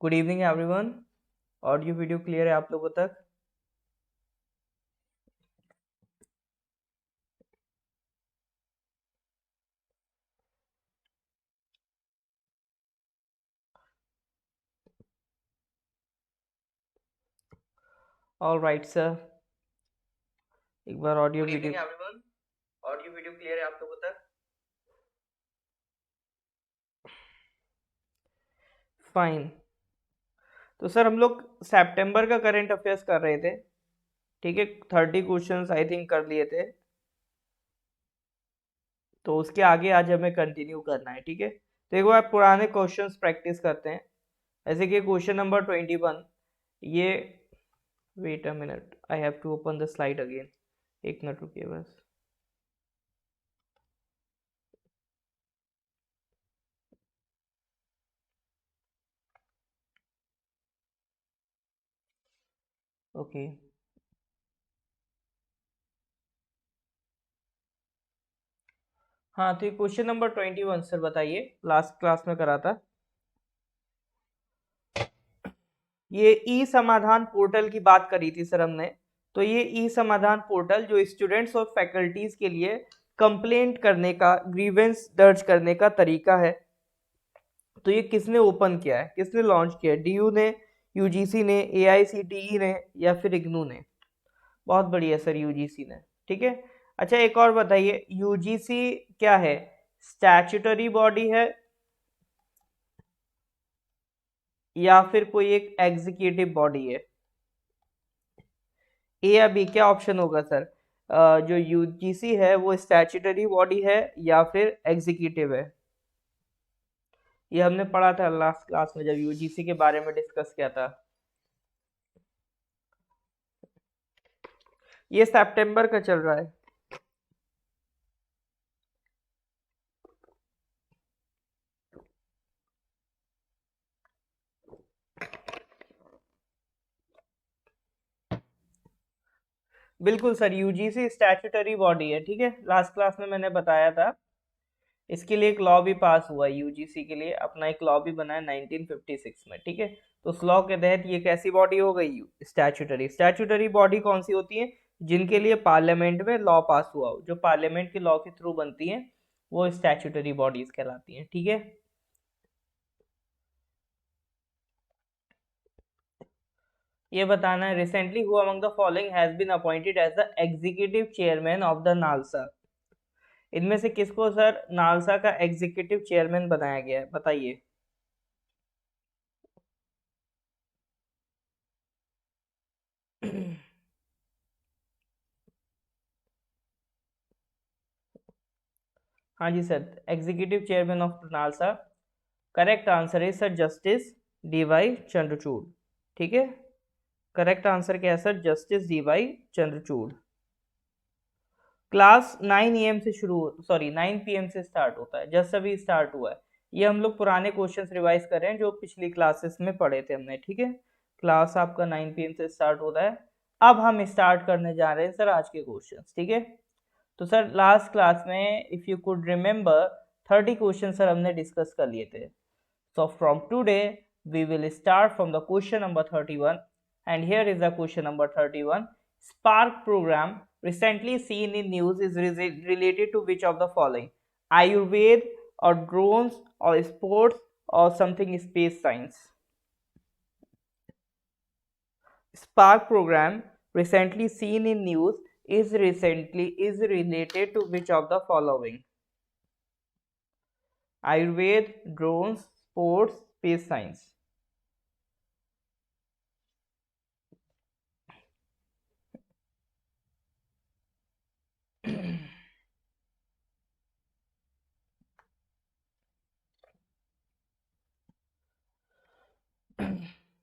Good evening everyone. Audio video clear है आप लोगों तक? All right sir. एक बार audio good video evening everyone. Audio video clear है आप लोगों तक? फाइन। तो सर हम लोग सितंबर का करंट अफेयर्स कर रहे थे। ठीक है, 30 क्वेश्चंस आई थिंक कर लिए थे। तो उसके आगे आज हमें कंटिन्यू करना है। ठीक है, तो एक बार पुराने क्वेश्चंस प्रैक्टिस करते हैं। जैसे कि क्वेश्चन नंबर 21 ये, wait a minute, I have to open the slide again. एक मिनट रुकिए बस। ओके। हाँ, तो ये क्वेश्चन नंबर 21 सर बताइए, लास्ट क्लास में करा था। ये ई समाधान पोर्टल की बात करी थी सर हमने। तो ये ई समाधान पोर्टल जो स्टूडेंट्स और फैकल्टीज के लिए कंप्लेंट करने का, ग्रीवेंस दर्ज करने का तरीका है। तो ये किसने ओपन किया है, किसने लॉन्च किया है? डीयू ने, यूजीसी ने, एआईसीटीई ने, या फिर इग्नू ने? बहुत बढ़िया सर, यूजीसी ने। ठीक है। अच्छा एक और बताइए, यूजीसी क्या है? स्टैच्यूटरी बॉडी है या फिर कोई एक एग्जीक्यूटिव बॉडी है? ए या बी, क्या ऑप्शन होगा सर? जो यूजीसी है वो स्टैच्यूटरी बॉडी है या फिर एग्जीक्यूटिव है? ये हमने पढ़ा था लास्ट क्लास में जब यूजीसी के बारे में डिस्कस किया था। ये सितंबर का चल रहा है। बिल्कुल सर, यूजीसी स्टैट्यूटरी बॉडी है। ठीक है, लास्ट क्लास में मैंने बताया था। इसके लिए एक लॉ भी पास हुआ है, यूजीसी के लिए अपना एक लॉ भी बना है 1956 में। ठीक है, तो उस लॉ के तहत ये कैसी बॉडी हो गई? स्टैट्यूटरी। स्टैट्यूटरी बॉडी कौन सी होती है? जिनके लिए पार्लियामेंट में लॉ पास हुआ हो, जो पार्लियामेंट के लॉ के थ्रू बनती है, वो स्टैट्यूटरी बॉडीज कहलाती हैं। ठीक है। ये बताना है, recently who among the following has been appointed as the executive chairman of the NALSA? इनमें से किसको सर नालसा का एग्जीक्यूटिव चेयरमैन बनाया गया है, बताइए। हाँ जी sir, executive chairman of NALSA. Correct answer है सर जस्टिस डीवाई चंद्रचूड़। ठीक है, करेक्ट आंसर क्या है sir? Justice D Y Chandrachud. Class 9 AM से शुरू, सॉरी 9 PM से स्टार्ट होता है, जस्ट अभी स्टार्ट हुआ है। ये हम लोग पुराने क्वेश्चंस रिवाइज कर रहे हैं जो पिछली क्लासेस में पढ़े थे हमने। ठीक है, क्लास आपका 9 PM से स्टार्ट होता है। अब हम स्टार्ट करने जा रहे हैं सर आज के क्वेश्चंस। ठीक है, तो सर लास्ट क्लास में if you could remember 30 question sir हमने डिस्कस कर लिए थे। So from today, we will start from the question number 31. And here is the question number 31. Spark program recently seen in news is related to which of the following? Ayurveda or drones or sports or something space science? Spark program recently seen in news is related to which of the following? Ayurveda, drones, sports, space science.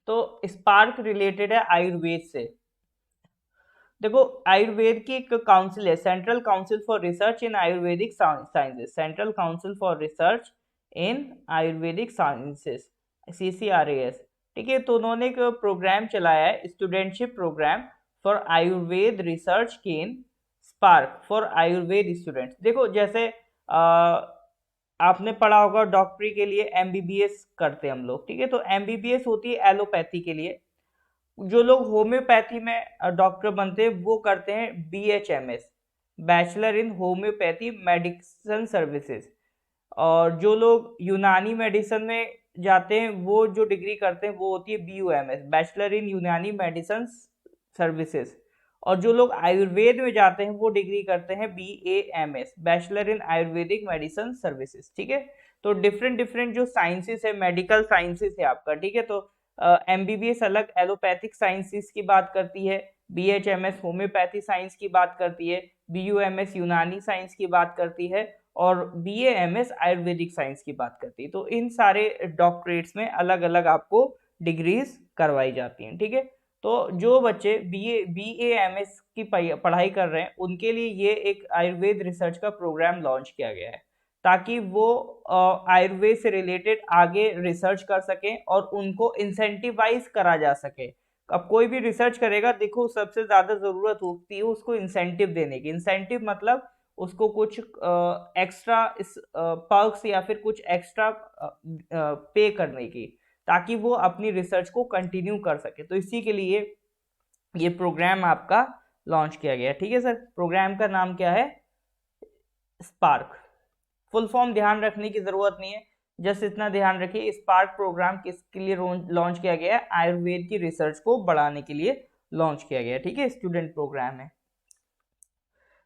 तो SPARK related है आयुर्वेद से। देखो, आयुर्वेद की एक council है, central council for research in Ayurvedic sciences. Central council for research in Ayurvedic sciences, CCRAS। ठीक है, तो उन्होंने एक प्रोग्राम चलाया है, studentship program for Ayurveda research in SPARK for Ayurveda students. देखो जैसे आपने पढ़ा होगा डॉक्टरी के लिए एमबीबीएस करते हैं हम लोग, ठीक है। तो एमबीबीएस होती है एलोपैथी के लिए। जो लोग होम्योपैथी में डॉक्टर बनते हैं वो करते हैं BHMS, bachelor in homeopathy medicine services. और जो लोग यूनानी मेडिसिन में जाते हैं वो जो डिग्री करते हैं वो होती है बीयूएमएस, बैचलर इन यूनानी मेडिसिन सर्विसेज। और जो लोग आयुर्वेद में जाते हैं वो डिग्री करते हैं BAMS, bachelor in Ayurvedic medicine services, ठीक है। तो डिफरेंट डिफरेंट जो साइंसेस है, मेडिकल साइंसेस है आपका, ठीक है। तो एमबीबीएस अलग एलोपैथिक साइंसेस की बात करती है, बीएचएमएस होम्योपैथी साइंस की बात करती है, बीयूएमएस यूनानी साइंस की बात करती है, और बीएएमएस आयुर्वेदिक साइंस की बात करती है। तो इन सारे डॉक्टरेट्स में अलग अलग आपको डिग्रीज करवाई जाती हैं, ठीक है। तो जो बच्चे बीएएमएस की पढ़ाई कर रहे हैं उनके लिए ये एक आयुर्वेद रिसर्च का प्रोग्राम लॉन्च किया गया है, ताकि वो आयुर्वेद से रिलेटेड आगे रिसर्च कर सकें और उनको इंसेंटिवाइज करा जा सके। अब कोई भी रिसर्च करेगा, देखो सबसे ज्यादा जरूरत होती है उसको इंसेंटिव देने की। इंसेंटिव मतलब उसको कुछ एक्स्ट्रा पर्क्स या फिर कुछ एक्स्ट्रा पे करने की, ताकि वो अपनी रिसर्च को कंटिन्यू कर सके। तो इसी के लिए ये प्रोग्राम आपका लॉन्च किया गया, ठीक है सर। प्रोग्राम का नाम क्या है? स्पार्क। फुल फॉर्म ध्यान रखने की जरूरत नहीं है, जस्ट इतना ध्यान रखिए स्पार्क प्रोग्राम किसके लिए लॉन्च किया गया है? आयुर्वेद की रिसर्च को बढ़ाने के लिए लॉन्च किया गया है, ठीक है। स्टूडेंट प्रोग्राम है।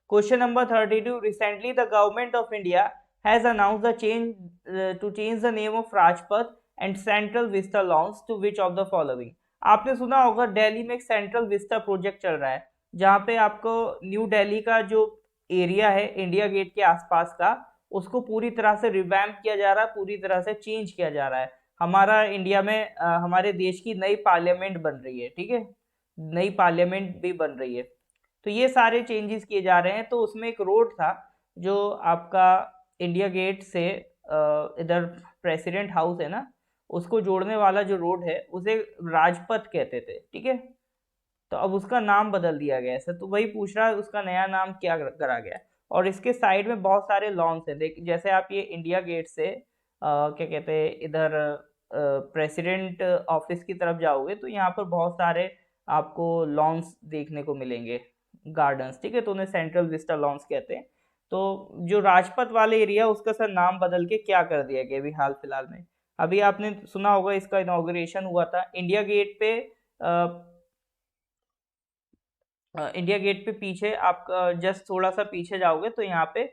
Question number 32. Recently, the government of India has announced the change to change the name of Rajpath and Central Vista Lawns to which of the following? आपने सुना होगा दिल्ली में एक सेंट्रल विस्टा प्रोजेक्ट चल रहा है, जहाँ पे आपको न्यू दिल्ली का जो एरिया है इंडिया गेट के आसपास का, उसको पूरी तरह से रिवैम्प किया जा रहा है, पूरी तरह से चेंज किया जा रहा है। हमारा इंडिया में हमारे देश की नई पार्लियामेंट बन रही है, ठीक है। नई पार्लियामेंट भी बन रही है। तो ये सारे चेंजेस किए जा रहे हैं। तो उसमें एक रोड था जो आपका इंडिया गेट से इधर प्रेसिडेंट हाउस है ना, उसको जोड़ने वाला जो रोड है उसे राजपथ कहते थे, ठीक है। तो अब उसका नाम बदल दिया गया है सर। तो वही पूछ रहा है उसका नया नाम क्या करा गया है। और इसके साइड में बहुत सारे लॉन्स हैं, देख जैसे आप ये इंडिया गेट से क्या कहते हैं इधर प्रेसिडेंट ऑफिस की तरफ जाओगे तो यहाँ पर बहुत सारे आपको लॉन्स देखने को मिलेंगे, गार्डन्स, ठीक है। तो उन्हें सेंट्रल विस्टा लॉन्स कहते हैं। तो जो राजपथ वाले एरिया उसका सर नाम बदल के क्या कर दिया गया अभी हाल फिलहाल में? अभी आपने सुना होगा इसका इनॉग्रेशन हुआ था इंडिया गेट पे। इंडिया गेट पे पीछे आप जस्ट थोड़ा सा पीछे जाओगे तो यहाँ पे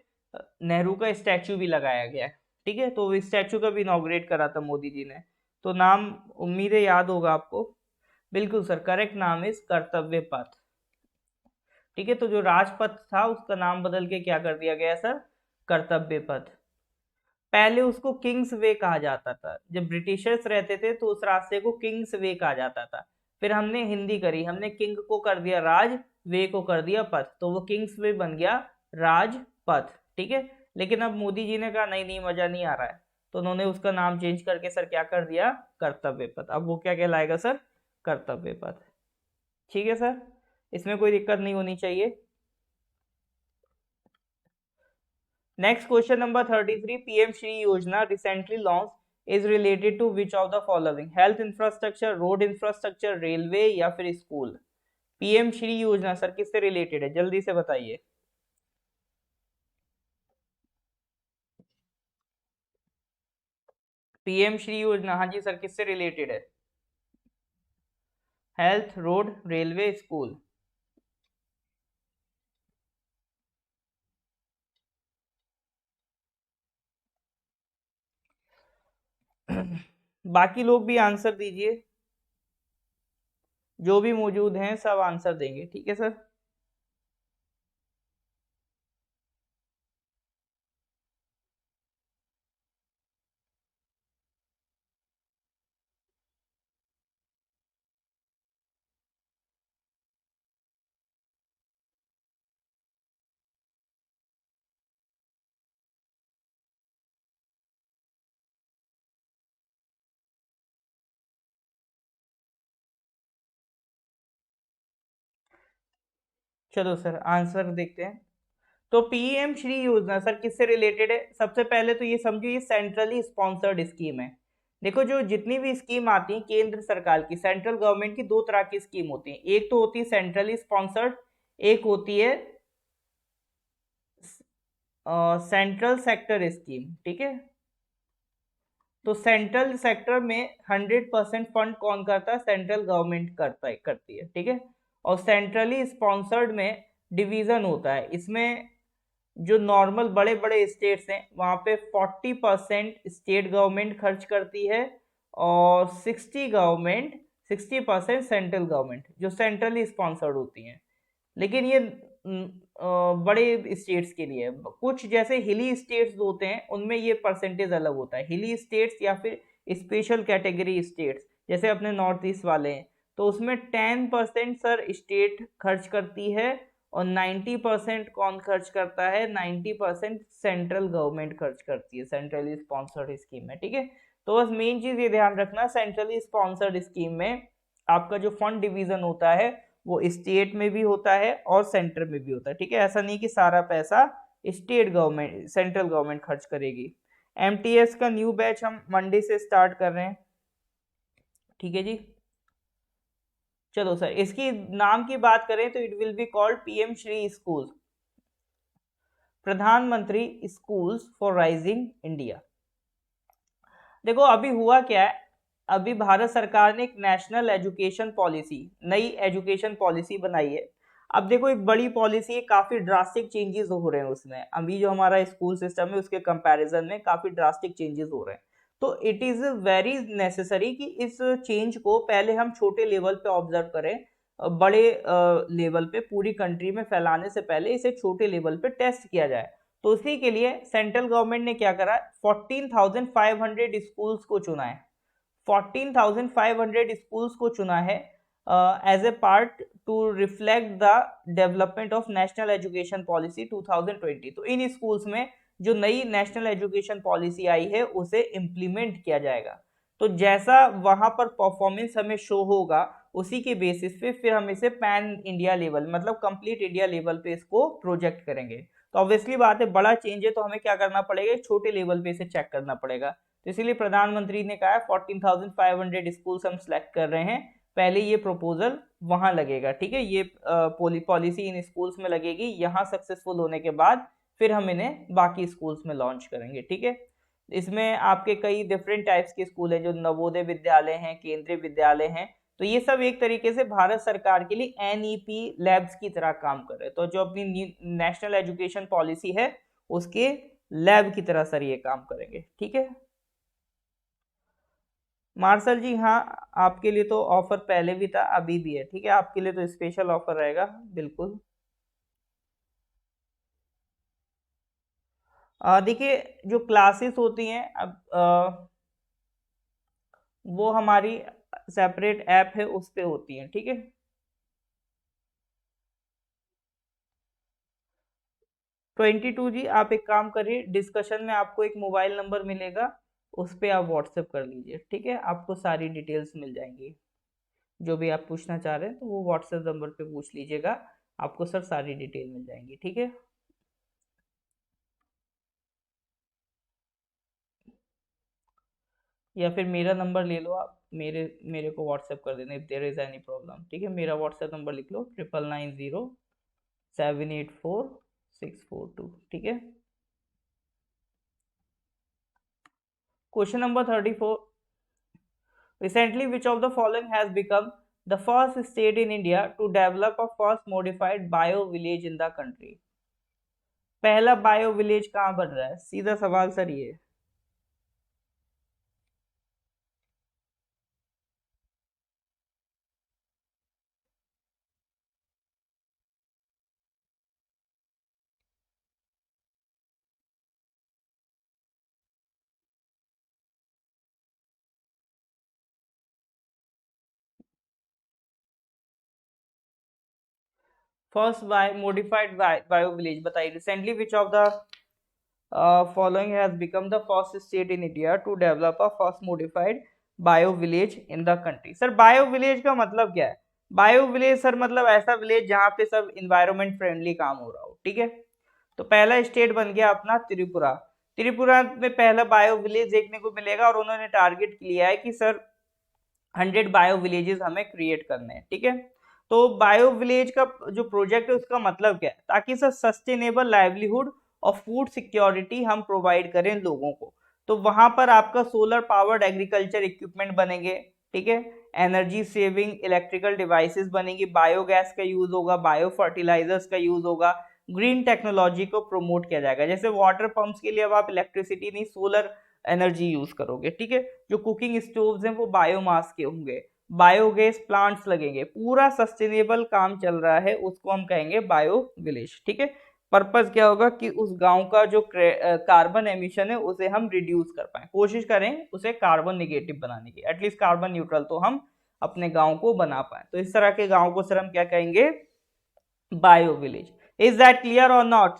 नेहरू का स्टैचू भी लगाया गया है, ठीक है। तो स्टैचू का भी इनॉग्रेट करा था मोदी जी ने। तो नाम उम्मीद है याद होगा आपको। बिल्कुल सर, करेक्ट नाम इज कर्तव्य पथ, ठीक है। तो जो राजपथ था उसका नाम बदल के क्या कर दिया गया सर? कर्तव्य पथ। पहले उसको किंग्स वे कहा जाता था, जब ब्रिटिशर्स रहते थे तो उस रास्ते को किंग्स वे कहा जाता था। फिर हमने हिंदी करी, हमने किंग को कर दिया राज, वे को कर दिया पथ, तो वो किंग्स वे बन गया राजपथ, ठीक है। लेकिन अब मोदी जी ने कहा नहीं नहीं मजा नहीं आ रहा है, तो उन्होंने उसका नाम चेंज करके सर क्या कर दिया? कर्तव्य पथ। अब वो क्या कहलाएगा सर? कर्तव्य पथ, ठीक है सर। इसमें कोई दिक्कत नहीं होनी चाहिए। Next question number 33. PM Shri Yojana recently launched is related to which of the following? Health infrastructure, road infrastructure, railway या फिर स्कूल? पीएम श्री योजना सर किससे रिलेटेड है? जल्दी से बताइए। पीएम श्री योजना, हाँ जी सर, किससे रिलेटेड है? Health, road, railway, school? बाकी लोग भी आंसर दीजिए, जो भी मौजूद हैं सब आंसर देंगे, ठीक है सर। चलो सर आंसर देखते हैं। तो पीएम श्री योजना सर किससे रिलेटेड है? सबसे पहले तो ये समझो ये सेंट्रली स्पॉन्सर्ड स्कीम है। देखो जो जितनी भी स्कीम आती है केंद्र सरकार की, सेंट्रल गवर्नमेंट की, दो तरह की स्कीम होती है। एक तो होती है सेंट्रली स्पॉन्सर्ड, एक होती है सेंट्रल सेक्टर स्कीम। ठीक है, तो सेंट्रल सेक्टर में 100% फंड कौन करता है? सेंट्रल गवर्नमेंट करती है। ठीक है, और सेंट्रली स्पॉन्सर्ड में डिवीजन होता है। इसमें जो नॉर्मल बड़े बड़े स्टेट्स हैं वहां पे 40% स्टेट गवर्नमेंट खर्च करती है और 60% सेंट्रल गवर्नमेंट, जो सेंट्रली स्पॉन्सर्ड होती हैं। लेकिन ये बड़े स्टेट्स के लिए, कुछ जैसे हिली स्टेट्स होते हैं उनमें ये परसेंटेज अलग होता है। हिली स्टेट्स या फिर स्पेशल कैटेगरी स्टेट्स जैसे अपने नॉर्थ ईस्ट वाले हैं, तो उसमें 10% सर स्टेट खर्च करती है और 90% कौन खर्च करता है? 90% सेंट्रल गवर्नमेंट खर्च करती है सेंट्रली स्पॉन्सर्ड स्कीम में। ठीक है, तो बस मेन चीज ये ध्यान रखना, सेंट्रली स्पॉन्सर्ड स्कीम में आपका जो फंड डिवीजन होता है वो स्टेट में भी होता है और सेंटर में भी होता है। ठीक है, ऐसा नहीं कि सारा पैसा स्टेट गवर्नमेंट सेंट्रल गवर्नमेंट खर्च करेगी। एमटीएस का न्यू बैच हम मंडे से स्टार्ट कर रहे हैं। ठीक है जी, चलो सर इसकी नाम की बात करें तो it will be called PM Shri school, प्रधानमंत्री स्कूल्स फॉर राइजिंग इंडिया। देखो अभी हुआ क्या है, अभी भारत सरकार ने एक नेशनल एजुकेशन पॉलिसी, नई एजुकेशन पॉलिसी बनाई है। अब देखो एक बड़ी पॉलिसी है, काफी ड्रास्टिक चेंजेस हो रहे हैं उसमें। अभी जो हमारा स्कूल सिस्टम है उसके कंपैरिजन में काफी ड्रास्टिक चेंजेस हो रहे हैं। तो इट इज वेरी नेसेसरी कि इस चेंज को पहले हम छोटे लेवल पे ऑब्जर्व करें, बड़े लेवल पे पूरी कंट्री में फैलाने से पहले इसे छोटे लेवल पे टेस्ट किया जाए। तो उसी के लिए सेंट्रल गवर्नमेंट ने क्या करा, 14,500 स्कूल्स को चुना है। 14,500 स्कूल्स को चुना है as a part to reflect the development of national education policy 2020। तो इन स्कूल्स में जो नई नेशनल एजुकेशन पॉलिसी आई है उसे इम्प्लीमेंट किया जाएगा। तो जैसा वहां पर परफॉर्मेंस हमें शो होगा उसी के बेसिस पे फिर हम इसे पैन इंडिया लेवल मतलब कंप्लीट इंडिया लेवल पे इसको प्रोजेक्ट करेंगे। तो ऑब्वियसली बात है, बड़ा चेंज है तो हमें क्या करना पड़ेगा, छोटे लेवल पे इसे चेक करना पड़ेगा। तो इसीलिए प्रधानमंत्री ने कहा है 14,500 स्कूल्स हम सिलेक्ट कर रहे हैं, पहले ये प्रपोजल वहां लगेगा। ठीक है, ये पॉलिसी इन स्कूल्स में लगेगी, यहाँ सक्सेसफुल होने के बाद फिर हम इन्हें बाकी स्कूल्स में लॉन्च करेंगे। ठीक है, इसमें आपके कई डिफरेंट टाइप्स के स्कूल हैं, जो नवोदय विद्यालय हैं, केंद्रीय विद्यालय हैं। तो ये सब एक तरीके से भारत सरकार के लिए एनईपी लैब्स की तरह काम कर रहे हैं। तो जो अपनी नेशनल एजुकेशन पॉलिसी है उसके लैब की तरह सर ये काम करेंगे। ठीक है मार्शल जी, हाँ आपके लिए तो ऑफर पहले भी था अभी भी है। ठीक है, आपके लिए तो स्पेशल ऑफर रहेगा बिल्कुल। देखिए जो क्लासेस होती हैं अब वो हमारी सेपरेट ऐप है उस पे होती हैं। ठीक है, 22 जी आप एक काम करिए, डिस्कशन में आपको एक मोबाइल नंबर मिलेगा, उस पे आप व्हाट्सएप कर लीजिए। ठीक है, आपको सारी डिटेल्स मिल जाएंगी, जो भी आप पूछना चाह रहे हैं तो वो व्हाट्सएप नंबर पे पूछ लीजिएगा, आपको सर सारी डिटेल मिल जाएंगी। ठीक है, या फिर मेरा नंबर ले लो आप, मेरे मेरे को व्हाट्सएप कर देना if there is any problem. ठीक है, मेरा व्हाट्सएप नंबर लिख लो 9990784642। ठीक है, question number 34, recently which of the following has become the first state in India to develop a first modified bio village in the country? पहला bio village कहाँ बन रहा है, सीधा सवाल सर ये। First by modified bio village बताइए, recently which of the following has become the first state in India to develop a first modified bio village in the country? Sir bio village का मतलब क्या है? Bio village sir मतलब ऐसा village जहाँ पे सब इन्वायरमेंट फ्रेंडली काम हो रहा हो। ठीक है, तो पहला स्टेट बन गया अपना त्रिपुरा। त्रिपुरा में पहला बायो विलेज देखने को मिलेगा और उन्होंने टारगेट लिया है कि सर 100 बायो विलेजेस हमें क्रिएट करने हैं, ठीक है। तो बायो विलेज का जो प्रोजेक्ट है उसका मतलब क्या है, ताकि सर सस्टेनेबल लाइवलीहुड और फूड सिक्योरिटी हम प्रोवाइड करें लोगों को। तो वहां पर आपका सोलर पावर्ड एग्रीकल्चर इक्विपमेंट बनेंगे, ठीक है। एनर्जी सेविंग इलेक्ट्रिकल डिवाइसेस बनेंगी, बायोगैस का यूज होगा, बायो फर्टिलाइजर्स का यूज होगा, ग्रीन टेक्नोलॉजी को प्रमोट किया जाएगा। जैसे वाटर पंप्स के लिए अब आप इलेक्ट्रिसिटी नहीं सोलर एनर्जी यूज करोगे, ठीक है। जो कुकिंग स्टोव्स हैं वो बायोमास के होंगे, बायोगैस प्लांट्स लगेंगे, पूरा सस्टेनेबल काम चल रहा है, उसको हम कहेंगे बायो विलेज, ठीक है। पर्पस क्या होगा कि उस गांव का जो कार्बन एमिशन है उसे हम रिड्यूस कर पाए, कोशिश करें उसे कार्बन निगेटिव बनाने की, एटलीस्ट कार्बन न्यूट्रल तो हम अपने गांव को बना पाए। तो इस तरह के गांव को सर हम क्या कहेंगे, bio village. Is that clear और नॉट?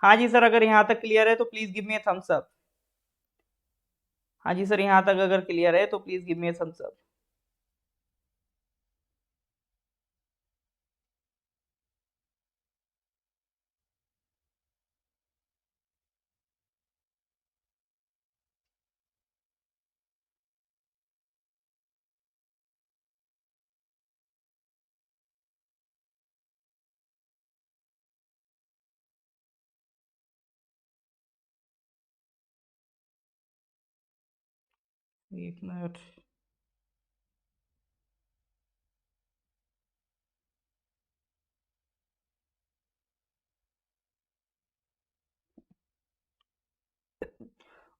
हाँ जी सर, अगर यहाँ तक क्लियर है तो please give me a thumbs up. हाँ जी सर, यहाँ तक अगर क्लियर है तो please give me a thumbs up. एक minute.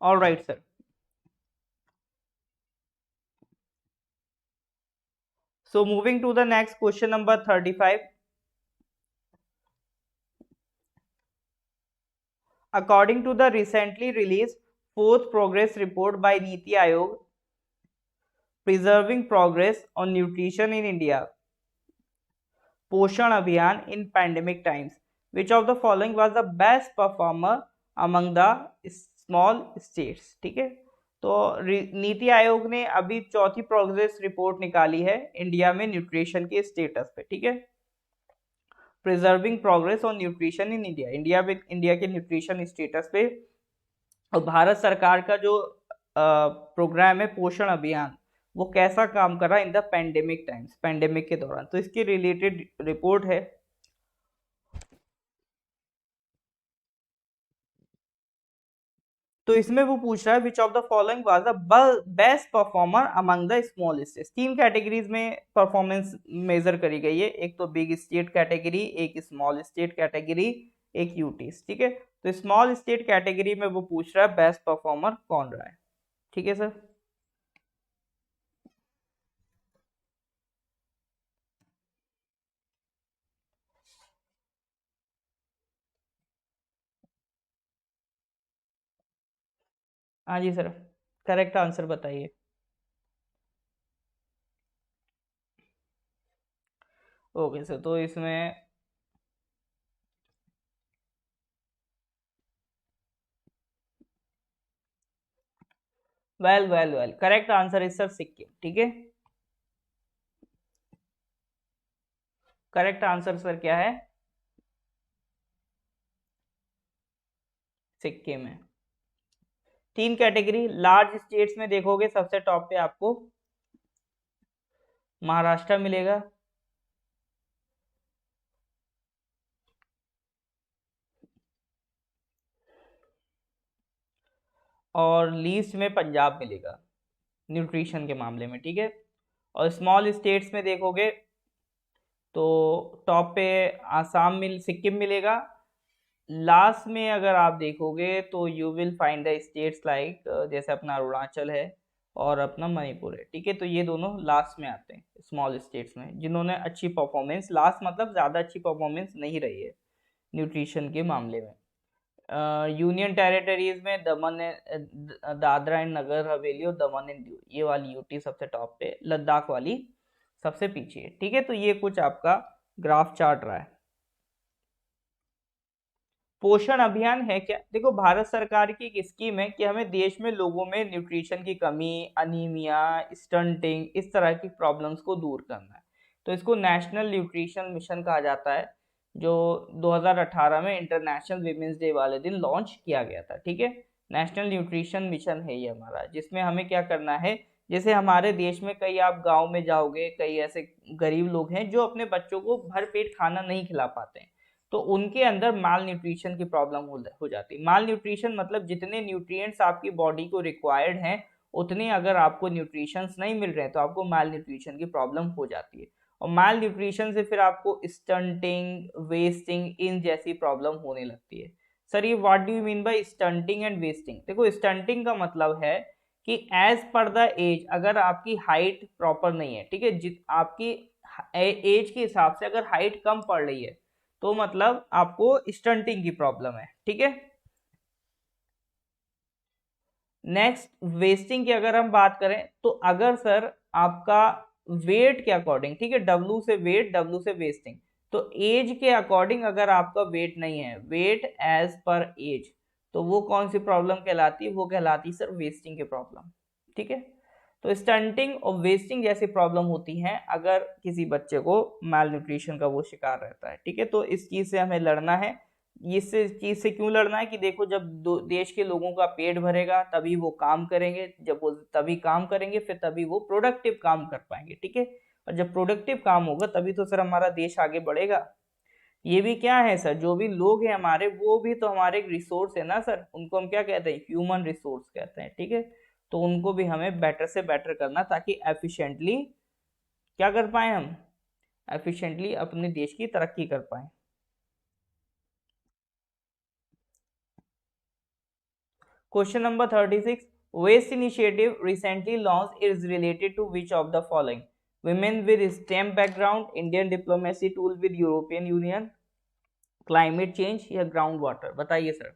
All right sir. So moving to the next question number 35. According to the recently released fourth progress report by Niti Aayog, Preserving Progress on Nutrition in India, Poshan Abhiyan in Pandemic Times, which of the following was the best performer among the small states? ठीक है। तो नीति आयोग ने अभी चौथी progress report निकाली है India में nutrition के स्टेटस पे, ठीक है। Preserving progress on nutrition in India, India के न्यूट्रिशन स्टेटस पे। और भारत सरकार का जो प्रोग्राम है पोषण अभियान, वो कैसा काम कर रहा है in the pandemic times, pandemic के दौरान, तो इसकी रिलेटेड रिपोर्ट है। तो इसमें वो पूछ रहा है विच of the following was the best performer among the small states. तीन कैटेगरीज में परफॉर्मेंस मेजर करी गई है, एक तो बिग स्टेट कैटेगरी, एक स्मॉल स्टेट कैटेगरी, एक यूटीज, ठीक है। तो स्मॉल स्टेट कैटेगरी में वो पूछ रहा है बेस्ट परफॉर्मर कौन रहा है, ठीक है सर। हाँ जी सर, करेक्ट आंसर बताइए। ओके सर, तो इसमें well well well, correct answer is sir Sikkim, ठीक है। करेक्ट आंसर सर क्या है, सिक्किम है। तीन कैटेगरी, लार्ज स्टेट्स में देखोगे सबसे टॉप पे आपको महाराष्ट्र मिलेगा, और लीस्ट में पंजाब मिलेगा न्यूट्रिशन के मामले में, ठीक है। और स्मॉल स्टेट्स में देखोगे तो टॉप पे आसाम सिक्किम मिलेगा। लास्ट में अगर आप देखोगे तो you will find the states like जैसे अपना अरुणाचल है और अपना मणिपुर है, ठीक है। तो ये दोनों लास्ट में आते हैं स्मॉल स्टेट्स में, जिन्होंने अच्छी परफॉर्मेंस, लास्ट मतलब ज़्यादा अच्छी परफॉर्मेंस नहीं रही है न्यूट्रिशन के मामले में। यूनियन टेरिटरीज में दमन दादरा एंड नगर हवेली और दमन एंड दीव, ये वाली यूटी सबसे टॉप पे, लद्दाख वाली सबसे पीछे है, ठीक है। तो ये कुछ आपका ग्राफ चार्ट रहा है। पोषण अभियान है क्या, देखो भारत सरकार की एक स्कीम है कि हमें देश में लोगों में न्यूट्रिशन की कमी, अनीमिया, स्टंटिंग, इस तरह की प्रॉब्लम्स को दूर करना है। तो इसको नेशनल न्यूट्रिशन मिशन कहा जाता है, जो 2018 में इंटरनेशनल विमेंस डे वाले दिन लॉन्च किया गया था। ठीक है, नेशनल न्यूट्रिशन मिशन है ये हमारा, जिसमें हमें क्या करना है, जैसे हमारे देश में कई, आप गांव में जाओगे, कई ऐसे गरीब लोग हैं जो अपने बच्चों को भर पेट खाना नहीं खिला पाते हैं, तो उनके अंदर माल न्यूट्रिशन की प्रॉब्लम हो जाती है। माल न्यूट्रिशन मतलब जितने न्यूट्रिएंट्स आपकी बॉडी को रिक्वायर्ड हैं, उतने अगर आपको न्यूट्रिशंस नहीं मिल रहे हैं तो आपको माल न्यूट्रिशन की प्रॉब्लम हो जाती है। और माल न्यूट्रिशन से फिर आपको स्टंटिंग, वेस्टिंग, इन जैसी प्रॉब्लम होने लगती है। सर ये what do you mean by stunting and wasting? देखो, स्टंटिंग का मतलब है कि एज पर द एज, अगर आपकी हाइट प्रॉपर नहीं है, ठीक है, आपकी एज के हिसाब से अगर हाइट कम पड़ रही है तो मतलब आपको स्टंटिंग की प्रॉब्लम है। ठीक है, नेक्स्ट वेस्टिंग की अगर हम बात करें तो अगर सर आपका वेट के अकॉर्डिंग, ठीक है, डब्लू से वेट, डब्लू से वेस्टिंग, तो एज के अकॉर्डिंग अगर आपका वेट नहीं है, वेट एज पर एज, तो वो कौन सी प्रॉब्लम कहलाती है? वो कहलाती है सर वेस्टिंग की प्रॉब्लम। ठीक है, तो स्टंटिंग और वेस्टिंग जैसी प्रॉब्लम होती हैं अगर किसी बच्चे को माल न्यूट्रिशन का वो शिकार रहता है। ठीक है, तो इस चीज से हमें लड़ना है। इस चीज से क्यों लड़ना है कि देखो, जब देश के लोगों का पेट भरेगा तभी वो काम करेंगे, जब वो तभी काम करेंगे फिर तभी वो प्रोडक्टिव काम कर पाएंगे। ठीक है, और जब प्रोडक्टिव काम होगा तभी तो सर हमारा देश आगे बढ़ेगा। ये भी क्या है सर, जो भी लोग हैं हमारे, वो भी तो हमारे एक रिसोर्स है ना सर, उनको हम क्या कहते हैं? ह्यूमन रिसोर्स कहते हैं। ठीक है, तो उनको भी हमें बेटर से बेटर करना, ताकि एफिशिएंटली क्या कर पाए हम? एफिशिएंटली अपने देश की तरक्की कर पाए। Question number 36. Waste Initiative recently launched is related to which of the following? Women with STEM background, Indian diplomacy tool with European Union, climate change या ग्राउंड वाटर? बताइए sir.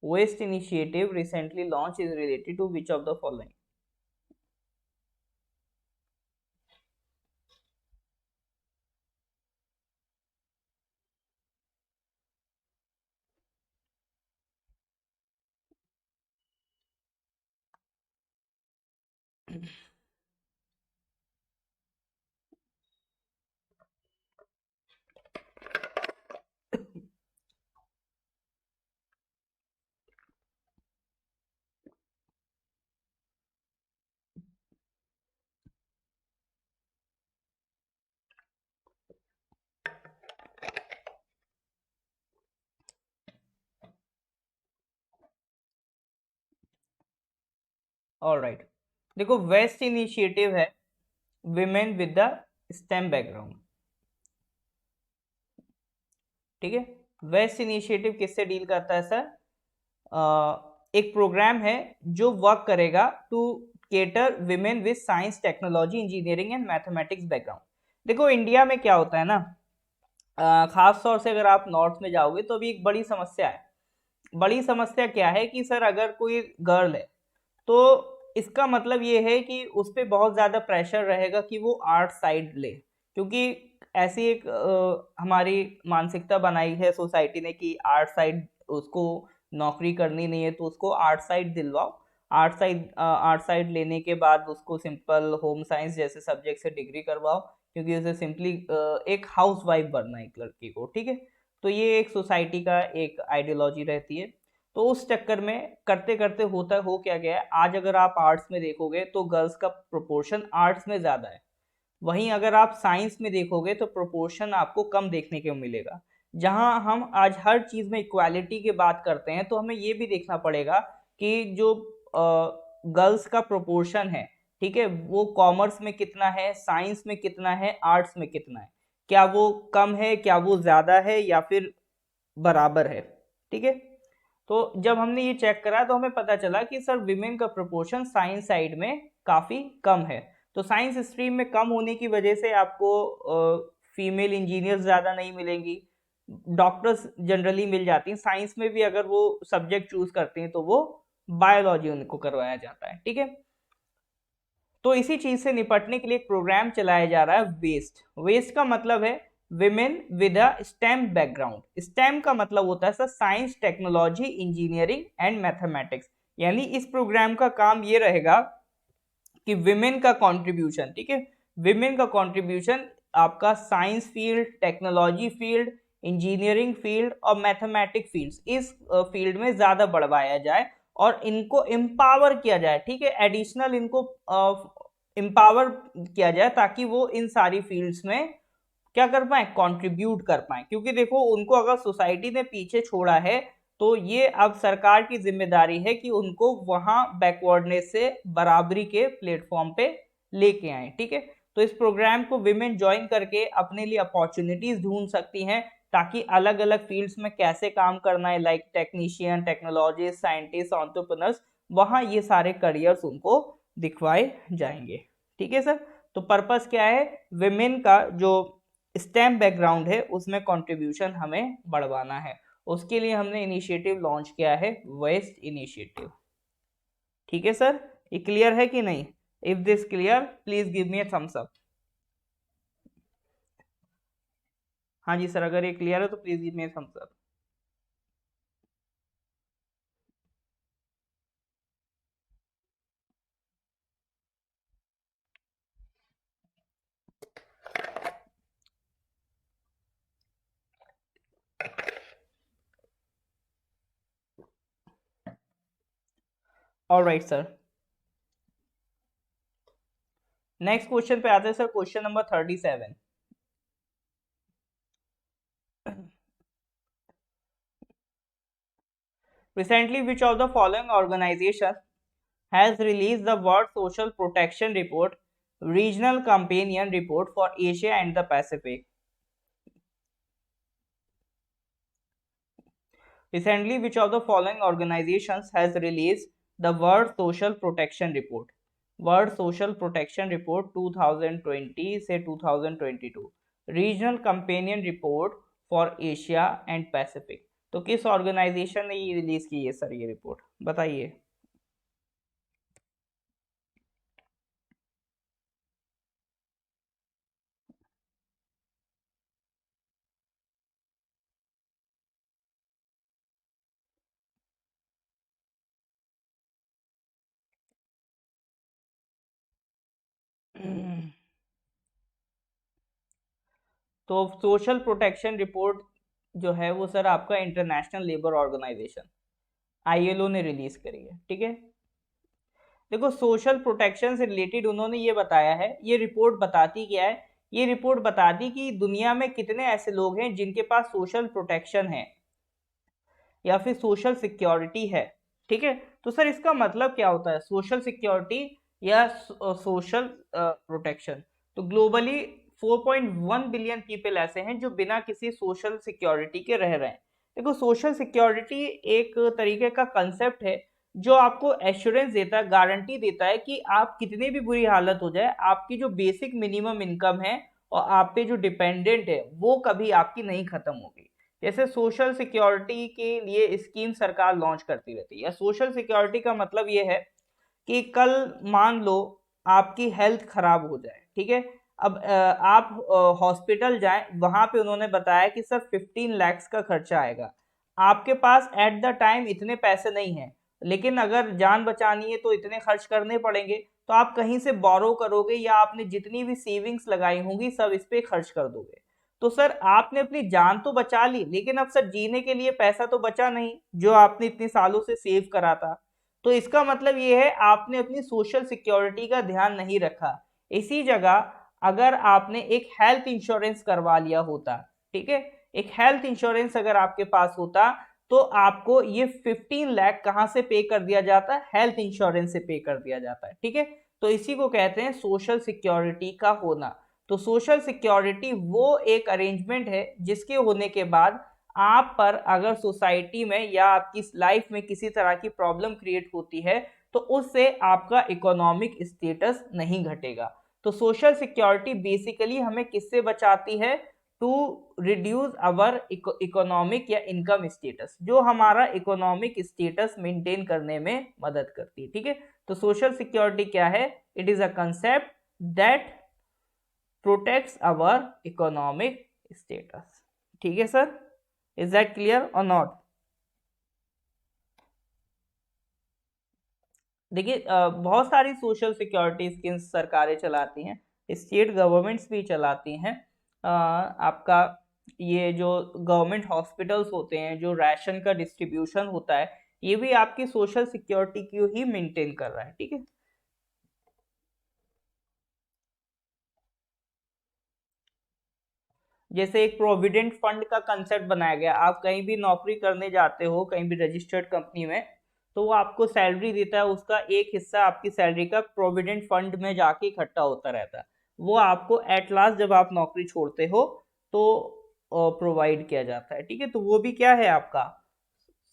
Waste Initiative recently launched is related to which of the following? All right, देखो, waste initiative है women with the stem background. ठीक है, waste initiative किससे deal करता है sir? एक प्रोग्राम है जो वर्क करेगा to cater women with science, technology, engineering and mathematics background. देखो, इंडिया में क्या होता है ना, खास तौर से अगर आप नॉर्थ में जाओगे तो अभी एक बड़ी समस्या है। बड़ी समस्या क्या है कि सर अगर कोई गर्ल है तो इसका मतलब ये है कि उस पर बहुत ज़्यादा प्रेशर रहेगा कि वो आर्ट साइड ले, क्योंकि ऐसी एक हमारी मानसिकता बनाई है सोसाइटी ने कि आर्ट साइड उसको नौकरी करनी नहीं है तो उसको आर्ट साइड दिलवाओ। आर्ट साइड लेने के बाद उसको सिंपल होम साइंस जैसे सब्जेक्ट से डिग्री करवाओ, क्योंकि उसे सिंपली एक हाउस वाइफ बनना है एक लड़की को। ठीक है, तो ये एक सोसाइटी का एक आइडियोलॉजी रहती है। तो उस चक्कर में करते करते होता हो क्या गया है, आज अगर आप आर्ट्स में देखोगे तो गर्ल्स का प्रोपोर्शन आर्ट्स में ज़्यादा है, वहीं अगर आप साइंस में देखोगे तो प्रोपोर्शन आपको कम देखने को मिलेगा। जहां हम आज हर चीज़ में इक्वालिटी की बात करते हैं तो हमें ये भी देखना पड़ेगा कि जो गर्ल्स का प्रोपोर्शन है, ठीक है, वो कॉमर्स में कितना है, साइंस में कितना है, आर्ट्स में कितना है, क्या वो कम है, क्या वो ज़्यादा है, या फिर बराबर है। ठीक है, तो जब हमने ये चेक करा तो हमें पता चला कि सर विमेन का प्रोपोर्शन साइंस साइड में काफ़ी कम है। तो साइंस स्ट्रीम में कम होने की वजह से आपको फीमेल इंजीनियर्स ज़्यादा नहीं मिलेंगी, डॉक्टर्स जनरली मिल जाती हैं। साइंस में भी अगर वो सब्जेक्ट चूज करते हैं तो वो बायोलॉजी उनको करवाया जाता है। ठीक है, तो इसी चीज से निपटने के लिए एक प्रोग्राम चलाया जा रहा है वेस्ट। वेस्ट का मतलब है women with a stem background. Stem का मतलब होता है sir science, technology, engineering and mathematics. यानी इस प्रोग्राम का काम ये रहेगा कि विमेन का कंट्रीब्यूशन, ठीक है, विमेन का कंट्रीब्यूशन आपका science field, technology field, engineering field और मैथमेटिक फील्ड, इस फील्ड में ज्यादा बढ़वाया जाए और इनको एम्पावर किया जाए, ठीक है, एडिशनल इनको एम्पावर किया जाए ताकि वो इन सारी फील्ड्स में क्या कर पाए, कंट्रीब्यूट कर पाए। क्योंकि देखो उनको अगर सोसाइटी ने पीछे छोड़ा है तो ये अब सरकार की जिम्मेदारी है कि उनको वहां बैकवर्डनेस से बराबरी के प्लेटफॉर्म पे लेके आए, ठीक है। तो इस प्रोग्राम को विमेन ज्वाइन करके अपने लिए अपॉर्चुनिटीज ढूंढ सकती हैं ताकि अलग अलग फील्ड्स में कैसे काम करना है, like technician, technologist, scientist, entrepreneurs, वहां ये सारे करियर्स उनको दिखवाए जाएंगे, ठीक है सर। तो पर्पस क्या है, विमेन का जो स्टेम बैकग्राउंड है उसमें कंट्रीब्यूशन हमें बढ़वाना है, उसके लिए हमने इनिशिएटिव लॉन्च किया है, वेस्ट इनिशिएटिव, ठीक है सर। ये क्लियर है कि नहीं? If this clear please give me a thumbs up. हाँ जी सर, अगर ये क्लियर है तो please give me a thumbs up. Alright sir, next question पे आते हैं sir, question number 37। Recently, which of the following organizations has released the World Social Protection Report, Regional Companion Report for Asia and the Pacific? Recently, which of the following organizations has released the World Social Protection Report? World Social Protection Report 2020 से 2022, regional companion report for Asia and Pacific. तो किस organisation ने ये release की है sir ये report, बताइए। तो सोशल प्रोटेक्शन रिपोर्ट जो है वो सर आपका इंटरनेशनल लेबर ऑर्गेनाइजेशन आईएलओ ने रिलीज करी है, ठीक है। देखो सोशल प्रोटेक्शन से रिलेटेड उन्होंने ये बताया है, ये रिपोर्ट बताती क्या है, ये रिपोर्ट बताती कि दुनिया में कितने ऐसे लोग हैं जिनके पास सोशल प्रोटेक्शन है या फिर सोशल सिक्योरिटी है, ठीक है। तो सर इसका मतलब क्या होता है सोशल सिक्योरिटी या सोशल प्रोटेक्शन? तो ग्लोबली 4.1 बिलियन पीपल ऐसे हैं जो बिना किसी सोशल सिक्योरिटी के रह रहे हैं। देखो सोशल सिक्योरिटी एक तरीके का कंसेप्ट है जो आपको एश्योरेंस देता है, गारंटी देता है कि आप कितनी भी बुरी हालत हो जाए, आपकी जो बेसिक मिनिमम इनकम है और आप पे जो डिपेंडेंट है वो कभी आपकी नहीं खत्म होगी। जैसे सोशल सिक्योरिटी के लिए स्कीम सरकार लॉन्च करती रहती है, या सोशल सिक्योरिटी का मतलब ये है कि कल मान लो आपकी हेल्थ खराब हो जाए, ठीक है, अब आप हॉस्पिटल जाएं, वहां पे उन्होंने बताया कि सर 15 लाख का खर्चा आएगा, आपके पास एट द टाइम इतने पैसे नहीं है, लेकिन अगर जान बचानी है तो इतने खर्च करने पड़ेंगे, तो आप कहीं से बोरो करोगे या आपने जितनी भी सेविंग्स लगाई होंगी सब इस पे खर्च कर दोगे। तो सर आपने अपनी जान तो बचा ली, लेकिन अब सर जीने के लिए पैसा तो बचा नहीं जो आपने इतने सालों से सेव करा था। तो इसका मतलब ये है आपने अपनी सोशल सिक्योरिटी का ध्यान नहीं रखा। इसी जगह अगर आपने एक हेल्थ इंश्योरेंस करवा लिया होता, ठीक है, एक हेल्थ इंश्योरेंस अगर आपके पास होता तो आपको ये 15 लाख कहां से पे कर दिया जाता है, हेल्थ इंश्योरेंस से पे कर दिया जाता है, ठीक है। तो इसी को कहते हैं सोशल सिक्योरिटी का होना। तो सोशल सिक्योरिटी वो एक अरेंजमेंट है जिसके होने के बाद आप पर अगर सोसाइटी में या आपकी लाइफ में किसी तरह की प्रॉब्लम क्रिएट होती है तो उससे आपका इकोनॉमिक स्टेटस नहीं घटेगा। तो सोशल सिक्योरिटी बेसिकली हमें किससे बचाती है, टू रिड्यूस अवर इकोनॉमिक या इनकम स्टेटस, जो हमारा इकोनॉमिक स्टेटस मेंटेन करने में मदद करती है, ठीक है। तो सोशल सिक्योरिटी क्या है, it is a concept that protects our economic status, ठीक है सर। इज दैट क्लियर और नॉट? देखिए बहुत सारी सोशल सिक्योरिटी स्कीम्स सरकारें चलाती हैं, स्टेट गवर्नमेंट्स भी चलाती हैं। आपका ये जो गवर्नमेंट हॉस्पिटल्स होते हैं, जो राशन का डिस्ट्रीब्यूशन होता है, ये भी आपकी सोशल सिक्योरिटी को ही मेंटेन कर रहा है, ठीक है। जैसे एक प्रोविडेंट फंड का कंसेप्ट बनाया गया, आप कहीं भी नौकरी करने जाते हो कहीं भी रजिस्टर्ड कंपनी में, तो वो आपको सैलरी देता है, उसका एक हिस्सा आपकी सैलरी का प्रोविडेंट फंड में जाके इकट्ठा होता रहता है। वो आपको एट लास्ट जब आप नौकरी छोड़ते हो तो प्रोवाइड किया जाता है, ठीक है। तो वो भी क्या है आपका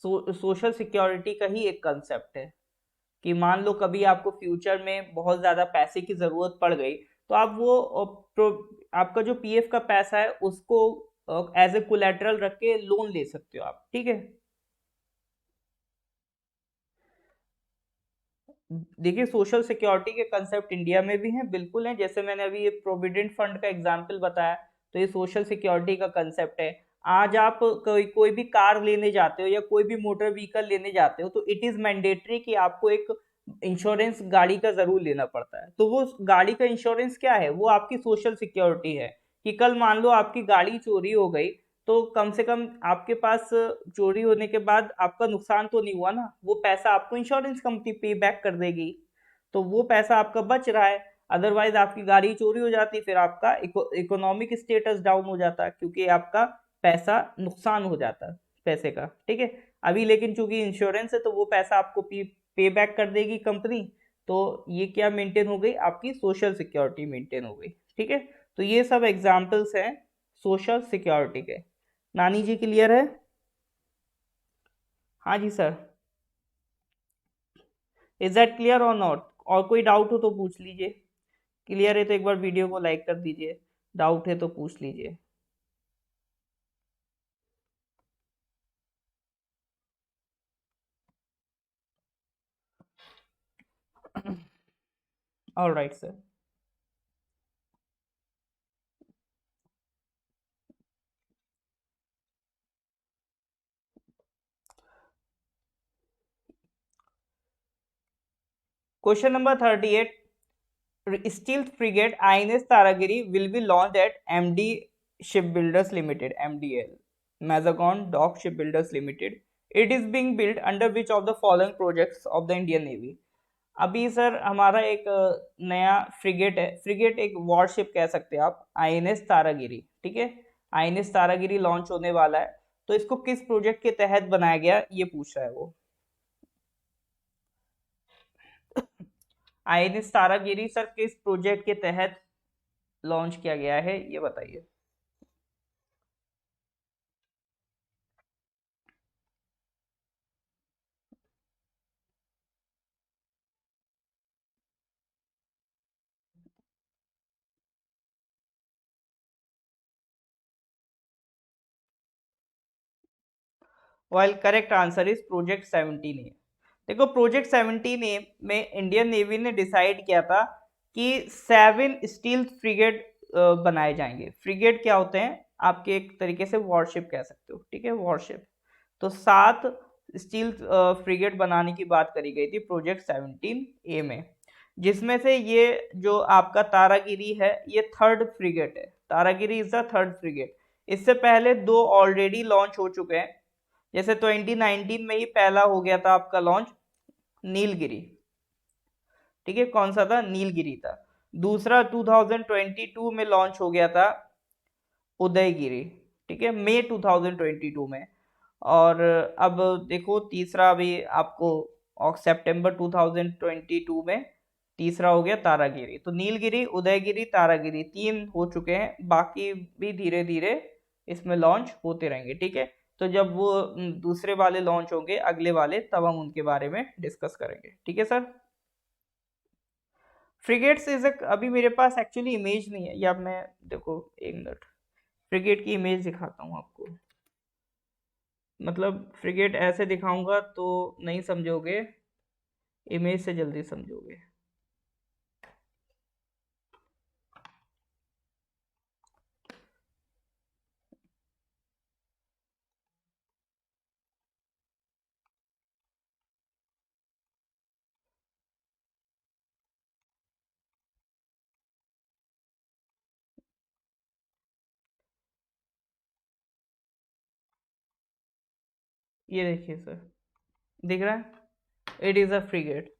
सोशल सिक्योरिटी का ही एक कंसेप्ट है, कि मान लो कभी आपको फ्यूचर में बहुत ज्यादा पैसे की जरूरत पड़ गई, तो आप वो आपका जो पीएफ का पैसा है उसको एज ए कोलेटरल रख के लोन ले सकते हो आप, ठीक है। देखिए सोशल सिक्योरिटी के कंसेप्ट इंडिया में भी हैं, बिल्कुल हैं। जैसे मैंने अभी ये प्रोविडेंट फंड का एग्जांपल बताया, तो ये सोशल सिक्योरिटी का कंसेप्ट है। आज आप कोई कोई भी कार लेने जाते हो या कोई भी मोटर व्हीकल लेने जाते हो, तो इट इज मैंडेटरी कि आपको एक इंश्योरेंस गाड़ी का जरूर लेना पड़ता है। तो वो गाड़ी का इंश्योरेंस क्या है, वो आपकी सोशल सिक्योरिटी है, कि कल मान लो आपकी गाड़ी चोरी हो गई, तो कम से कम आपके पास चोरी होने के बाद आपका नुकसान तो नहीं हुआ ना, वो पैसा आपको इंश्योरेंस कंपनी पे बैक कर देगी। तो वो पैसा आपका बच रहा है। अदरवाइज आपकी गाड़ी चोरी हो जाती, फिर आपका इकोनॉमिक स्टेटस डाउन हो जाता, क्योंकि आपका पैसा नुकसान हो जाता पैसे का, ठीक है। अभी लेकिन चूंकि इंश्योरेंस है, तो वो पैसा आपको पे बैक कर देगी कंपनी। तो ये क्या मेंटेन हो गई, आपकी सोशल सिक्योरिटी मेंटेन हो गई, ठीक है। तो ये सब एग्जाम्पल्स हैं सोशल सिक्योरिटी के। नानी जी क्लियर है? हाँ जी सर। इज दैट क्लियर और नॉट? और कोई डाउट हो तो पूछ लीजिए। क्लियर है तो एक बार वीडियो को लाइक कर दीजिए, डाउट है तो पूछ लीजिए। All right sir. Question number 38, steel frigate INS Taragiri will be launch at MD ship builders limited, MDL, Mazagon dock ship builders limited. It is being build under which of the following projects of the Indian navy. अभी sir हमारा एक नया frigate है, frigate एक worship कह सकते हैं आप, आईएनएस तारागिरी, ठीक है। आईएनएस तारागिरी लॉन्च होने वाला है, तो इसको किस प्रोजेक्ट के तहत बनाया गया ये पूछ रहा है वो। आईएनएस तारागिरी सर किस प्रोजेक्ट के तहत लॉन्च किया गया है ये बताइए। While correct answer is project 17 ए। देखो प्रोजेक्ट 17 ए में इंडियन नेवी ने डिसाइड किया था कि 7 स्टील फ्रिगेट बनाए जाएंगे। फ्रिगेट क्या होते हैं, आपके एक तरीके से वॉरशिप कह सकते हो, ठीक है, वॉरशिप। तो 7 स्टील फ्रिगेट बनाने की बात करी गई थी प्रोजेक्ट 17 ए में, जिसमें से ये जो आपका तारागिरी है ये थर्ड फ्रिगेट है। Taragiri is the third frigate. इससे पहले दो ऑलरेडी लॉन्च हो चुके हैं। जैसे 2019 में ही पहला हो गया था आपका लॉन्च, नीलगिरी, ठीक है। कौन सा था, नीलगिरी था। दूसरा 2022 में लॉन्च हो गया था उदयगिरी, ठीक है, मई 2022 में। और अब देखो तीसरा भी आपको सितंबर 2022 में तीसरा हो गया तारागिरी। तो नीलगिरी, उदयगिरी, तारागिरी तीन हो चुके हैं, बाकी भी धीरे धीरे इसमें लॉन्च होते रहेंगे, ठीक है। तो जब वो दूसरे वाले लॉन्च होंगे अगले वाले, तब हम उनके बारे में डिस्कस करेंगे, ठीक है सर। फ्रिगेट्स इज अभी मेरे पास एक्चुअली इमेज नहीं है, या मैं देखो एक मिनट फ्रिगेट की इमेज दिखाता हूँ आपको। मतलब फ्रिगेट ऐसे दिखाऊंगा तो नहीं समझोगे, इमेज से जल्दी समझोगे। ये देखिए सर, दिख रहा है, it is a frigate,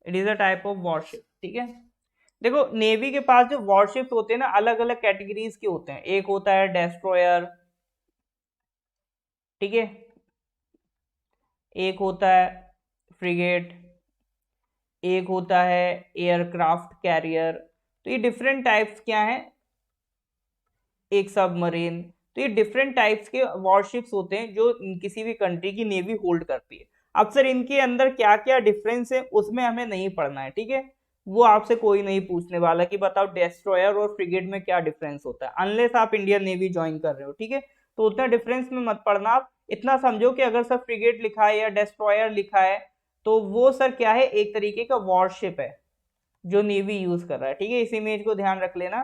it is a type of worship, ठीक है। देखो नेवी के पास जो वॉरशिप्स होते हैं ना, अलग अलग कैटेगरीज के होते हैं। एक होता है डेस्ट्रॉयर, ठीक है, एक होता है फ्रिगेट, एक होता है एयरक्राफ्ट कैरियर। तो ये डिफरेंट टाइप्स क्या हैं, एक सबमरीन। तो ये डिफरेंट टाइप्स के वॉरशिप्स होते हैं जो किसी भी कंट्री की नेवी होल्ड करती है। अब सर इनके अंदर क्या क्या डिफरेंस है उसमें हमें नहीं पढ़ना है, ठीक है। वो आपसे कोई नहीं पूछने वाला कि बताओ डेस्ट्रॉयर और फ्रिगेट में क्या डिफरेंस होता है, अनलेस आप इंडियन नेवी ज्वाइन कर रहे हो, ठीक है। तो उतना डिफरेंस में मत पढ़ना, आप इतना समझो कि अगर सर फ्रिगेट लिखा है या डेस्ट्रॉयर लिखा है तो वो सर क्या है, एक तरीके का वॉरशिप है जो नेवी यूज कर रहा है, ठीक है। इस इमेज को ध्यान रख लेना,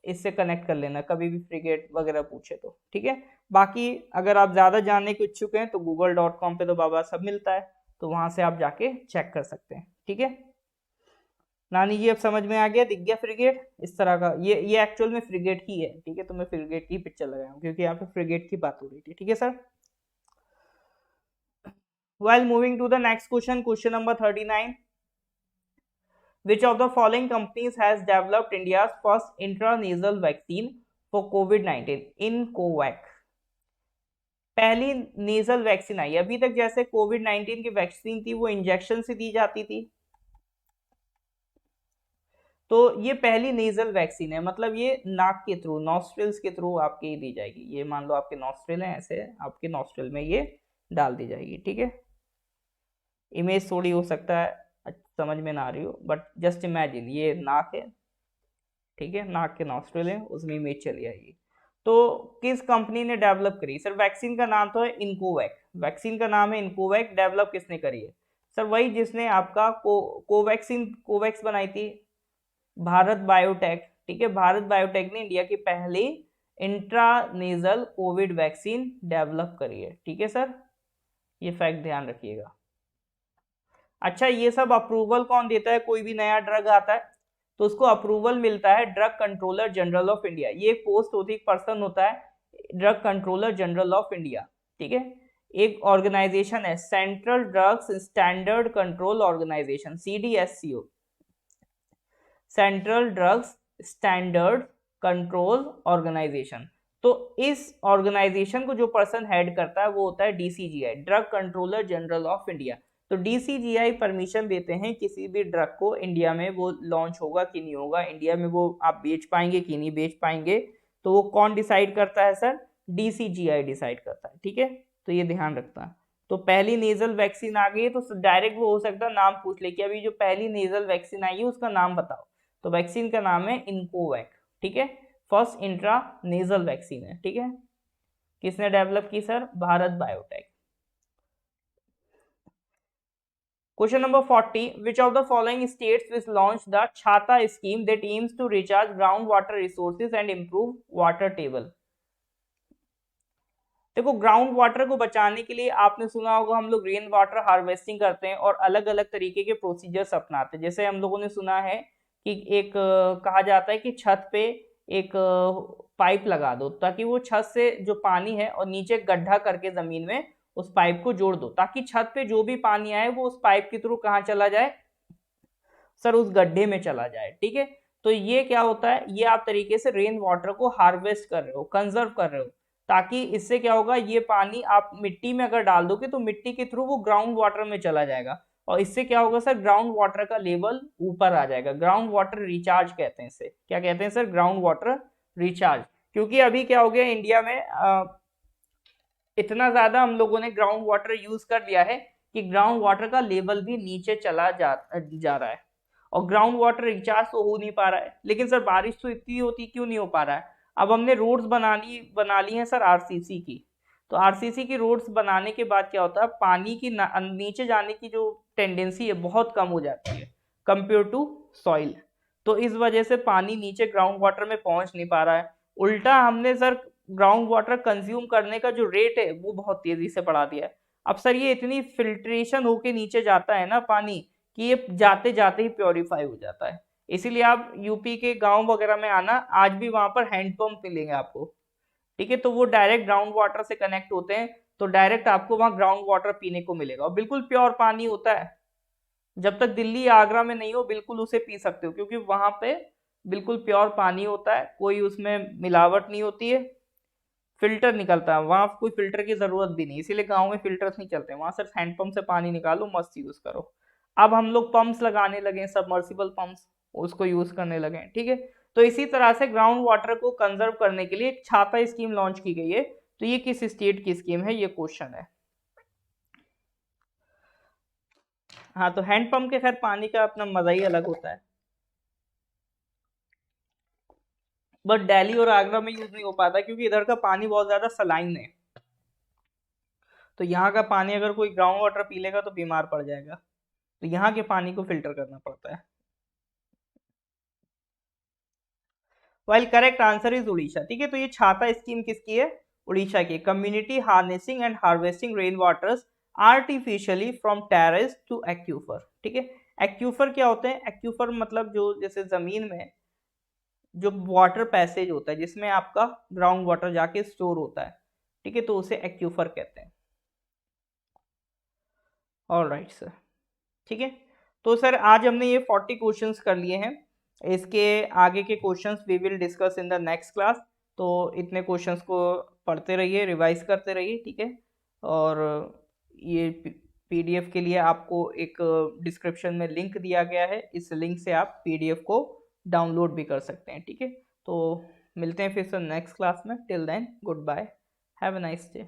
इससे कनेक्ट कर लेना कभी भी फ्रिगेट वगैरह पूछे तो, ठीक है। बाकी अगर आप ज्यादा जानने के इच्छुक हैं तो google.com पे तो बाबा सब मिलता है, तो वहां से आप जाके चेक कर सकते हैं, ठीक है। नानी जी अब समझ में आ गया, दिख गया फ्रिगेट इस तरह का, ये एक्चुअल में फ्रिगेट ही है, ठीक है। तो मैं फ्रिगेट की पिक्चर लगाया हूँ क्योंकि यहाँ पे फ्रिगेट की बात हो रही थी, ठीक है sir. While moving to the next question, question number 39. Which of the following companies has developed India's first intranasal vaccine for COVID-19 in COVAX? पहली नेजल वैक्सीन आई, अभी तक जैसे कोविड-19 की वैक्सीन थी वो इंजेक्शन से दी जाती थी, तो ये पहली नेजल वैक्सीन है, मतलब ये नाक के थ्रू, नॉस्ट्रिल्स के थ्रू आपके दी जाएगी। ये मान लो आपके नॉस्ट्रिल है, ऐसे आपके नॉस्ट्रिल में ये डाल दी जाएगी, ठीक है। इमेज थोड़ी हो सकता है समझ में ना आ रही हो, बट जस्ट इमेजिन ये नाक है, ठीक है, नाक के नॉस्ट्रिल है, उसमें इमेज चली आएगी। तो किस कंपनी ने डेवलप करी सर वैक्सीन? का नाम तो है इनकोवैक, वैक्सीन का नाम है इनकोवैक। डेवलप किसने करी है सर? वही जिसने आपका कोवैक्सीन कोवैक्स बनाई थी, भारत बायोटेक, ठीक है। भारत बायोटेक ने इंडिया की पहली इंट्रानेजल कोविड वैक्सीन डेवलप करी है, ठीक है सर, ये फैक्ट ध्यान रखिएगा। अच्छा ये सब अप्रूवल कौन देता है? कोई भी नया ड्रग आता है तो उसको अप्रूवल मिलता है drug controller general of India, ये एक पोस्ट होती है, एक पर्सन होता है drug controller general of India, ठीक है। एक ऑर्गेनाइजेशन है central drugs standard control organisation, CDSCO, central drugs standard control organisation. तो इस ऑर्गेनाइजेशन को जो पर्सन हेड करता है वो होता है DCGI, drug controller general of India. तो DCGI परमिशन देते हैं किसी भी ड्रग को इंडिया में वो लॉन्च होगा कि नहीं होगा, इंडिया में वो आप बेच पाएंगे कि नहीं बेच पाएंगे, तो वो कौन डिसाइड करता है सर? DCGI डिसाइड करता है, ठीक है। तो ये ध्यान रखता है। तो पहली नेजल वैक्सीन आ गई है तो डायरेक्ट वो हो सकता है नाम पूछ ले कि अभी जो पहली नेजल वैक्सीन आई है उसका नाम बताओ, तो वैक्सीन का नाम है इनकोवैक, ठीक है। फर्स्ट इंट्रा नेजल वैक्सीन है, ठीक है। किसने डेवलप की sir? Bharat biotech. Question number 40. Which of the following states will launch the Chhata scheme that aims to recharge groundwater resources and improve water table? देखो ग्राउंड वाटर को बचाने के लिए आपने सुना होगा हम लोग रेन वाटर हार्वेस्टिंग करते हैं और अलग अलग तरीके के प्रोसीजर्स अपनाते हैं। जैसे हम लोगों ने सुना है कि एक कहा जाता है कि छत पे एक पाइप लगा दो ताकि वो छत से जो पानी है और नीचे गड्ढा करके जमीन में उस पाइप को जोड़ दो ताकि छत पे जो भी पानी आए वो उस पाइप के थ्रू कहाँ चला जाए सर? उस गड्ढे में चला जाए, ठीक है। तो ये क्या होता है, ये आप तरीके से रेन वाटर को हार्वेस्ट कर रहे हो, कंजर्व कर रहे हो, ताकि इससे क्या होगा, ये पानी आप मिट्टी में अगर डाल दोगे तो मिट्टी के थ्रू वो ग्राउंड वाटर में चला जाएगा और इससे क्या होगा सर? ग्राउंड वाटर का लेवल ऊपर आ जाएगा। ग्राउंड वाटर रिचार्ज कहते हैं इसे, क्या कहते हैं सर? Ground water recharge. क्योंकि अभी क्या हो गया इंडिया में इतना ज्यादा हम लोगों ने ग्राउंड वाटर यूज कर दिया है कि ग्राउंड वाटर का लेवल भी नीचे चला जा रहा है और ग्राउंड वाटर रिचार्ज तो हो नहीं पा रहा है। लेकिन सर बारिश तो इतनी होती क्यों नहीं हो पा रहा है? अब हमने रोड्स बना ली हैं सर RCC की, तो RCC की रोड्स बनाने के बाद क्या होता है, पानी की नीचे जाने की जो टेंडेंसी है बहुत कम हो जाती है कंपेयर टू सॉइल। तो इस वजह से पानी नीचे ग्राउंड वाटर में पहुंच नहीं पा रहा है। उल्टा हमने सर ग्राउंड वाटर कंज्यूम करने का जो रेट है वो बहुत तेजी से बढ़ा दिया है। अब सर ये इतनी फिल्ट्रेशन होके नीचे जाता है ना पानी कि ये जाते जाते ही प्योरीफाई हो जाता है। इसीलिए आप यूपी के गांव वगैरह में आना, आज भी वहां पर हैंडपंप मिलेंगे आपको, ठीक है, तो वो डायरेक्ट ग्राउंड वाटर से कनेक्ट होते हैं, तो डायरेक्ट आपको वहां ग्राउंड वाटर पीने को मिलेगा और बिल्कुल प्योर पानी होता है। जब तक दिल्ली या आगरा में नहीं हो बिल्कुल उसे पी सकते हो, क्योंकि वहां पे बिल्कुल प्योर पानी होता है, कोई उसमें मिलावट नहीं होती है, फिल्टर निकलता है, वहां कोई फिल्टर की जरूरत भी नहीं, इसीलिए गाँव में फिल्टर्स नहीं चलते, वहां सिर्फ हैंडपंप से पानी निकालो, मस्त यूज करो। अब हम लोग पंप्स लगाने लगे, सबमर्सिबल पंप्स, उसको यूज करने लगे हैं, ठीक है। तो इसी तरह से ग्राउंड वाटर को कंजर्व करने के लिए एक छाता स्कीम लॉन्च की गई है। तो ये किस स्टेट की स्कीम है, ये क्वेश्चन है। हाँ, तो हैंडपंप के खैर पानी का अपना मजा ही अलग होता है, बट दिल्ली और आगरा में यूज नहीं हो पाता क्योंकि इधर का पानी बहुत ज्यादा सलाइन है, तो यहाँ का पानी अगर कोई ग्राउंड वाटर पी लेगा तो बीमार पड़ जाएगा, तो यहाँ के पानी को फिल्टर करना पड़ता है। While correct answer is Orissa, ठीक है। तो ये छाता स्कीम किसकी है, उड़ीसा की। Community harnessing and harvesting rain waters artificially from terrace to aquifer, ठीक है। एक्यूफर क्या होते हैं, एक्यूफर मतलब जो जैसे जमीन में जो वाटर पैसेज होता है जिसमें आपका ग्राउंड वाटर जाके स्टोर होता है, ठीक है, तो उसे एक्यूफर कहते हैं। ऑल राइट सर, ठीक है। तो सर आज हमने ये 40 क्वेश्चंस कर लिए हैं, इसके आगे के questions we will discuss in the next class. तो इतने क्वेश्चंस को पढ़ते रहिए, रिवाइज करते रहिए, ठीक है। और ये पीडीएफ के लिए आपको एक डिस्क्रिप्शन में लिंक दिया गया है, इस लिंक से आप पीडीएफ को डाउनलोड भी कर सकते हैं, ठीक है। तो मिलते हैं फिर से नेक्स्ट क्लास में, till then good bye, have a nice day.